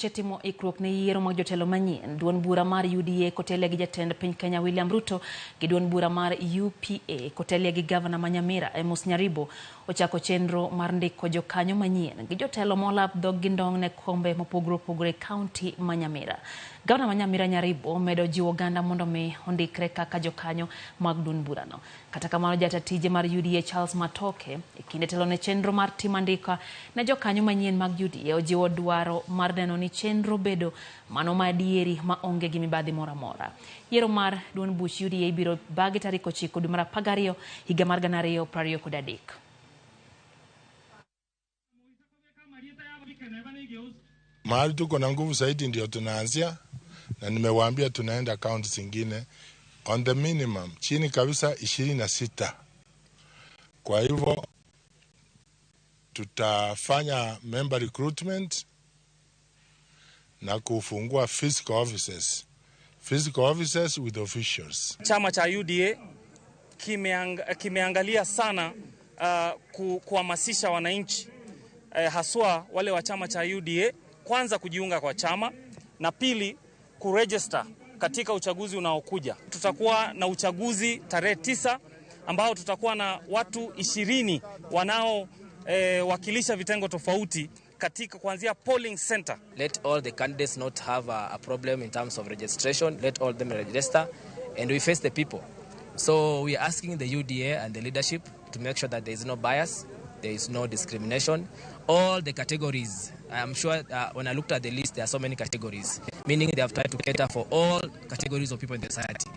chetimo ikrok ne yiero mag jotelo manyien. Duon bura mar UDA kotelia gi jatend piny Kenya William Ruto gi duon bura mar UPA kotelia gi gavana ma Nyamira Nyaribo ochako chenro mar ndiko jokanyo manyien gi jotelo molap dhog gi ndong ne kombe mopogore opogore kaunti ma Nyamira. Gavana ma Nyamira Nyaribo medo jiwo oganda mondo mi ondikre kaka jokanyo mag duon bura no. Kata kamano jatatije mar UDA Charles Matoke kinde telo ne chenro mar timo andika ne jokanyo manyien mag UDA ojiwo dwaro mar neno ni chenro bedo mano madieri ma onge gi mibadhi mora mora. Yiero mar duon buch UDA biro bagi tarik 9 dwe mar 12 higa mar 2023. Mahali tuko na nguvu zaidi ndio tunaanzia, na nimewaambia tunaenda kaunti zingine on the minimum chini kabisa 26. Kwa hivyo tutafanya member recruitment na kufungua physical offices with officials. Chama cha UDA kimeangalia sana kuhamasisha wananchi haswa wale wa chama cha UDA kwanza kujiunga kwa chama, na pili kuregister katika uchaguzi unaokuja. Tutakuwa na uchaguzi tarehe 9 ambao tutakuwa na watu 20 wanao wakilisha vitengo tofauti katika kuanzia polling center. Let all the candidates not have a problem in terms of registration. Let all them register and we face the people. So we are asking the UDA and the leadership to make sure that there is no bias, there is no discrimination. All the categories, I am sure when I looked at the list, there are so many categories, meaning they have tried to cater for all categories of people in the society.